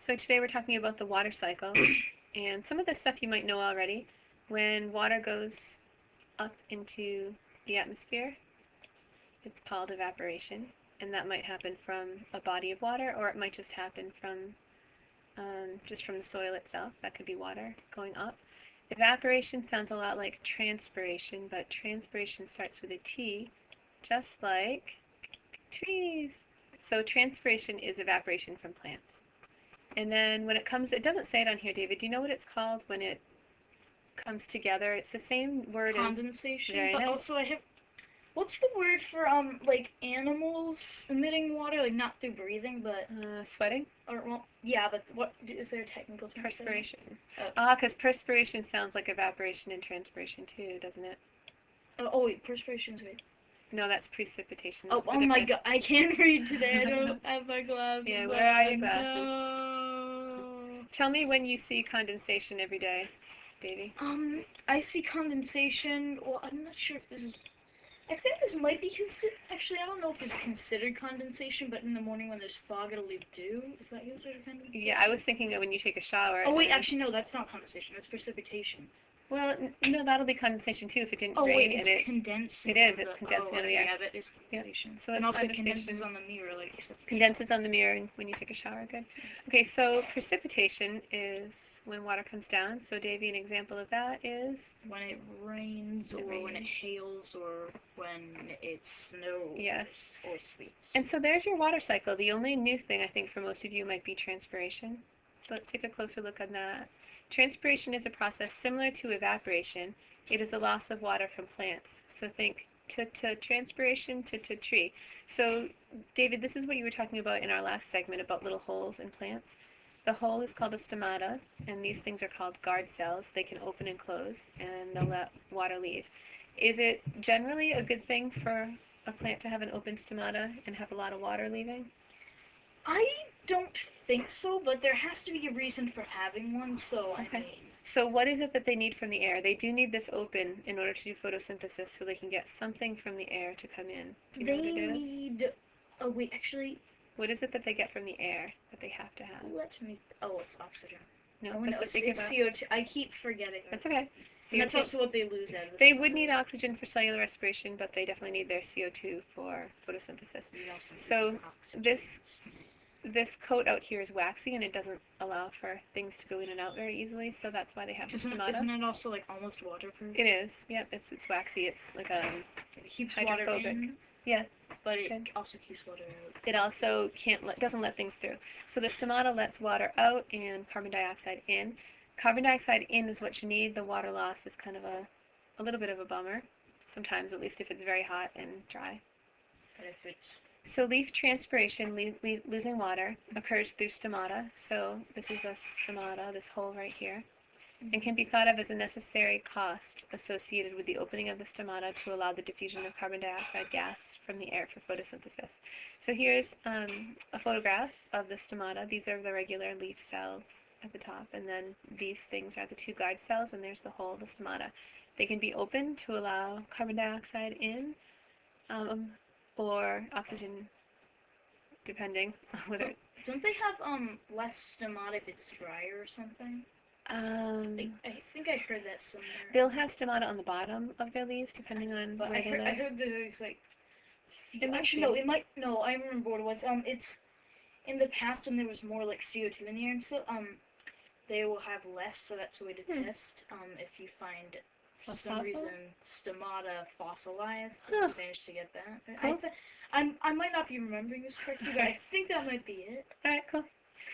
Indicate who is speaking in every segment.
Speaker 1: So today we're talking about the water cycle, and some of this stuff you might know already. When water goes up into the atmosphere, it's called evaporation, and that might happen from a body of water, or it might just happen from just from the soil itself. That could be water going up. Evaporation sounds a lot like transpiration, but transpiration starts with a T, just like trees. So transpiration is evaporation from plants. And then when it comes, it doesn't say it on here, David. Do you know what it's called when it comes together? It's the same word
Speaker 2: condensation.
Speaker 1: Very
Speaker 2: But
Speaker 1: nice.
Speaker 2: also I have, what's the word for like animals emitting water, like not through breathing, but
Speaker 1: sweating?
Speaker 2: Or well, yeah, but what is there a technical term?
Speaker 1: Perspiration.
Speaker 2: Okay.
Speaker 1: Because perspiration sounds like evaporation and transpiration too, doesn't it?
Speaker 2: Oh wait, perspiration's good.
Speaker 1: No, that's precipitation.
Speaker 2: Oh,
Speaker 1: That's
Speaker 2: oh my god, I can't read today. I don't have my glasses.
Speaker 1: Yeah, where are your glasses?
Speaker 2: No.
Speaker 1: Tell me when you see condensation every day, Davey.
Speaker 2: I see condensation. Well, I'm not sure if this is. I think this might be considered. Actually, I don't know if it's considered condensation, but in the morning when there's fog, it'll leave dew. Is that considered condensation?
Speaker 1: Yeah, I was thinking of when you take a shower.
Speaker 2: Oh wait, actually no, that's not condensation. That's precipitation.
Speaker 1: Well, no, that'll be condensation too if it didn't rain.
Speaker 2: Oh wait, it's condensing.
Speaker 1: It is. It's condensing out of the air.
Speaker 2: Yeah, that is condensation.
Speaker 1: Yeah. So
Speaker 2: and also condenses on the mirror, like you said.
Speaker 1: Condenses on the mirror when you take a shower. Good. Okay, so precipitation is when water comes down. So Davey, an example of that is
Speaker 2: when it rains, when it hails, or when it snows.
Speaker 1: Yes.
Speaker 2: Or sleets.
Speaker 1: And so there's your water cycle. The only new thing I think for most of you might be transpiration. So let's take a closer look on that. Transpiration is a process similar to evaporation. It is a loss of water from plants. So think transpiration to tree. So David, this is what you were talking about in our last segment about little holes in plants. The hole is called a stomata, and these things are called guard cells. They can open and close, and they'll let water leave. Is it generally a good thing for a plant to have an open stomata and have a lot of water leaving?
Speaker 2: I don't think so, but there has to be a reason for having one, so okay. I mean...
Speaker 1: So what is it that they need from the air? They do need this open in order to do photosynthesis so they can get something from the air to come in. Do you know what it is? They need...
Speaker 2: Oh, wait, actually...
Speaker 1: What is it that they get from the air that they have to have?
Speaker 2: Let me... Oh, it's oxygen.
Speaker 1: No,
Speaker 2: oh,
Speaker 1: that's
Speaker 2: no,
Speaker 1: what they give out.
Speaker 2: CO2. I keep forgetting.
Speaker 1: That's okay.
Speaker 2: And that's also what they lose out of.
Speaker 1: They would need oxygen for cellular respiration, but they definitely need their CO2 for photosynthesis. So this coat out here is waxy, and it doesn't allow for things to go in and out very easily, so that's why they have the stomata.
Speaker 2: Isn't it also like almost waterproof?
Speaker 1: It is. Yep, it's waxy. It's like a
Speaker 2: it keeps
Speaker 1: hydrophobic.
Speaker 2: Water in,
Speaker 1: yeah.
Speaker 2: But it also keeps water out.
Speaker 1: It also doesn't let things through. So the stomata lets water out and carbon dioxide in. Carbon dioxide in is what you need. The water loss is kind of a little bit of a bummer, sometimes, at least if it's very hot and dry.
Speaker 2: But if it's...
Speaker 1: So leaf transpiration, losing water, occurs through stomata. So this is a stomata, this hole right here, and can be thought of as a necessary cost associated with the opening of the stomata to allow the diffusion of carbon dioxide gas from the air for photosynthesis. So here's a photograph of the stomata. These are the regular leaf cells at the top, and then these things are the two guard cells, and there's the hole, the stomata. They can be opened to allow carbon dioxide in, or oxygen, depending whether...
Speaker 2: Don't they have less stomata if it's drier or something? I think I heard that somewhere.
Speaker 1: They'll have stomata on the bottom of their leaves, depending on where they live.
Speaker 2: I heard that it's like... Actually, no, it might... No, I remember what it was. It's... In the past, when there was more, like, CO2 in the air and stuff, they will have less, so that's a way to test. If you find, for some reason, stomata fossilized, if you manage to get that. Cool. I might not be remembering this correctly, but I think that might be it.
Speaker 1: Alright, cool.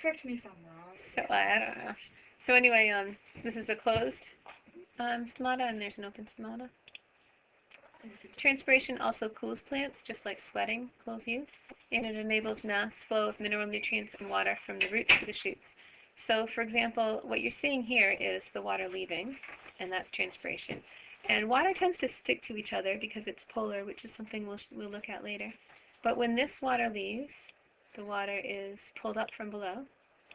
Speaker 2: Correct me if I'm wrong.
Speaker 1: So, I don't know. So anyway, this is a closed stomata, and there's an open stomata. Transpiration also cools plants, just like sweating cools you, and it enables mass flow of mineral nutrients and water from the roots to the shoots. So, for example, what you're seeing here is the water leaving, and that's transpiration. And water tends to stick to each other because it's polar, which is something we'll look at later. But when this water leaves, the water is pulled up from below,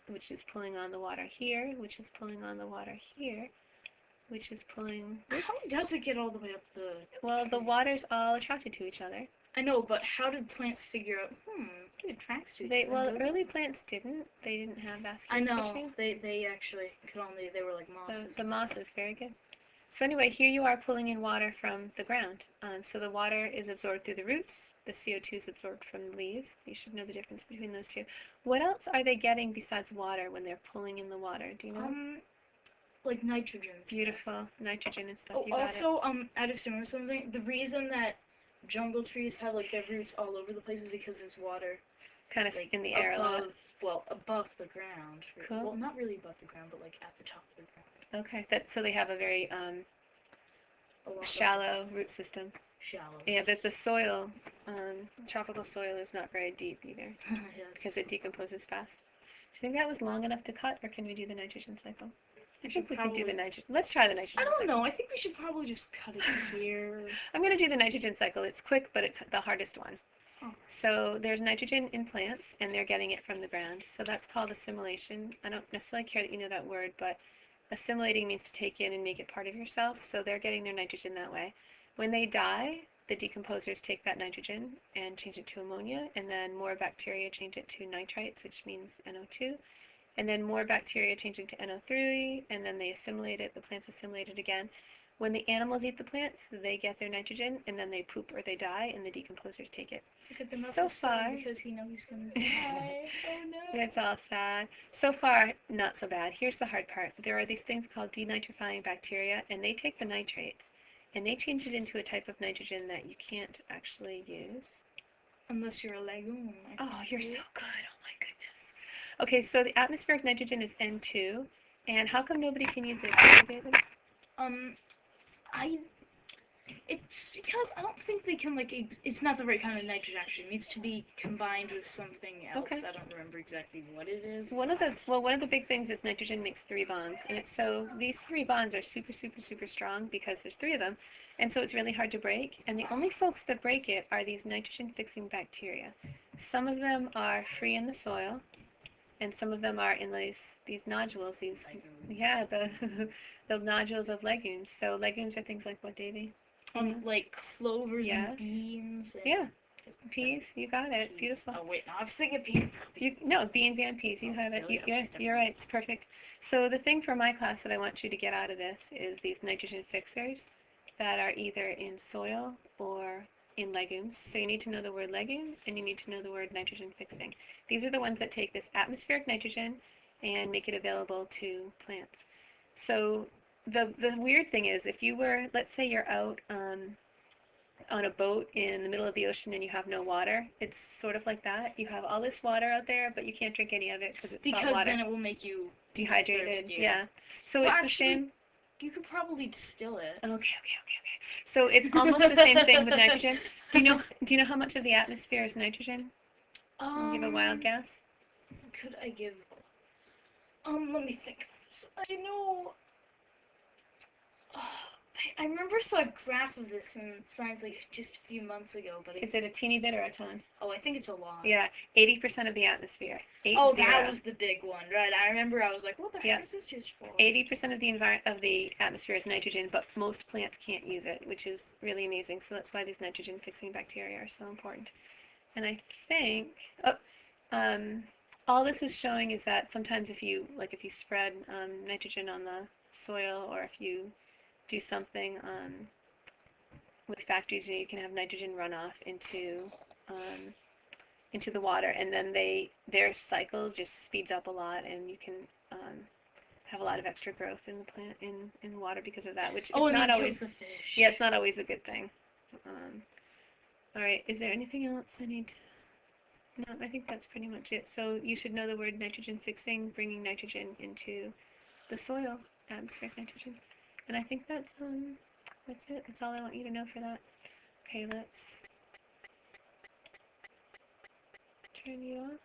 Speaker 1: which is pulling on the water here, which is pulling on the water here, which is pulling...
Speaker 2: Oops. How does it get all the way up the...
Speaker 1: Well, the water's all attracted to each other.
Speaker 2: I know, but how did plants figure out, it tracks to each other?
Speaker 1: Well, early plants didn't. They didn't have vascular
Speaker 2: tissue. I know.
Speaker 1: tissue.
Speaker 2: They actually could only, they were like mosses.
Speaker 1: The mosses, very good. So anyway, here you are pulling in water from the ground. So the water is absorbed through the roots. The CO2 is absorbed from the leaves. You should know the difference between those two. What else are they getting besides water when they're pulling in the water? Do you know?
Speaker 2: Like nitrogen.
Speaker 1: Beautiful. Nitrogen and stuff.
Speaker 2: Oh, also, I just remember something. The reason that jungle trees have like their roots all over the place is because there's water.
Speaker 1: Kind of like in the air
Speaker 2: above,
Speaker 1: a lot.
Speaker 2: Well, above the ground.
Speaker 1: Cool.
Speaker 2: Well, not really above the ground, but like at the top of the ground.
Speaker 1: Okay. So they have a very shallow root system.
Speaker 2: Shallow.
Speaker 1: Yeah, but the soil, tropical soil is not very deep either because it decomposes fast. Do you think that was long enough to cut, or can we do the nitrogen cycle? I think we can do the nitrogen. Let's try the nitrogen cycle.
Speaker 2: I don't know. I think we should probably just cut it here.
Speaker 1: I'm going to do the nitrogen cycle. It's quick, but it's the hardest one.
Speaker 2: Oh.
Speaker 1: So there's nitrogen in plants, and they're getting it from the ground. So that's called assimilation. I don't necessarily care that you know that word, but assimilating means to take in and make it part of yourself. So they're getting their nitrogen that way. When they die, the decomposers take that nitrogen and change it to ammonia, and then more bacteria change it to nitrites, which means NO2. And then more bacteria changing to NO3, and then they assimilate it, the plants assimilate it again. When the animals eat the plants, they get their nitrogen, and then they poop or they die, and the decomposers take it. So far,
Speaker 2: because he knows he's going to die. Oh no.
Speaker 1: It's all sad. So far, not so bad. Here's the hard part. There are these things called denitrifying bacteria, and they take the nitrates, and they change it into a type of nitrogen that you can't actually use.
Speaker 2: Unless you're a legume.
Speaker 1: Oh, you're so good. Oh my goodness. Okay, so the atmospheric nitrogen is N2, and how come nobody can use it, David?
Speaker 2: It's because I don't think they can, like, it's not the right kind of nitrogen, actually. It needs to be combined with something else. Okay. I don't remember exactly what it is.
Speaker 1: One of the big things is nitrogen makes 3 bonds, and so these 3 bonds are super, super, super strong because there's 3 of them, and so it's really hard to break, and the only folks that break it are these nitrogen-fixing bacteria. Some of them are free in the soil, and some of them are in these nodules, the nodules of legumes. So legumes are things like what, Davy?
Speaker 2: Like clovers and beans.
Speaker 1: And peas. You got it.
Speaker 2: Peas.
Speaker 1: Beautiful.
Speaker 2: Oh wait, no, I was thinking peas.
Speaker 1: No, beans and peas. You have it.
Speaker 2: Really?
Speaker 1: You're right. It's perfect. So the thing for my class that I want you to get out of this is these nitrogen fixers that are either in soil or in legumes. So you need to know the word legume, and you need to know the word nitrogen fixing. These are the ones that take this atmospheric nitrogen and make it available to plants. So the weird thing is, if you were, let's say you're out on a boat in the middle of the ocean and you have no water, it's sort of like that. You have all this water out there, but you can't drink any of it because it's salt water.
Speaker 2: Because then it will make you
Speaker 1: dehydrated.
Speaker 2: Thirsty.
Speaker 1: Yeah. So well, it's the same.
Speaker 2: You could probably distill it.
Speaker 1: Okay. So it's almost the same thing with nitrogen. Do you know how much of the atmosphere is nitrogen? Can you give a wild guess?
Speaker 2: Could I give? Let me think of this. I know. I remember I saw a graph of this in science like just a few months ago, but
Speaker 1: is it a teeny bit or a ton?
Speaker 2: Oh, I think it's a lot.
Speaker 1: Yeah, 80% of the atmosphere.
Speaker 2: That was the big one, right? I remember I was like, what the heck is this used for?
Speaker 1: 80% of the atmosphere is nitrogen, but most plants can't use it, which is really amazing. So that's why these nitrogen-fixing bacteria are so important. And I think all this is showing is that sometimes if you spread nitrogen on the soil, or if you do something with factories, you can have nitrogen runoff into the water, and then their cycle just speeds up a lot, and you can have a lot of extra growth in the plant in the water because of that, which is not always
Speaker 2: the fish.
Speaker 1: Yeah, it's not always a good thing. All right, is there anything else I need to? No, I think that's pretty much it. So you should know the word nitrogen fixing, bringing nitrogen into the soil, atmospheric nitrogen. And I think that's it. That's all I want you to know for that. Okay, let's turn you off.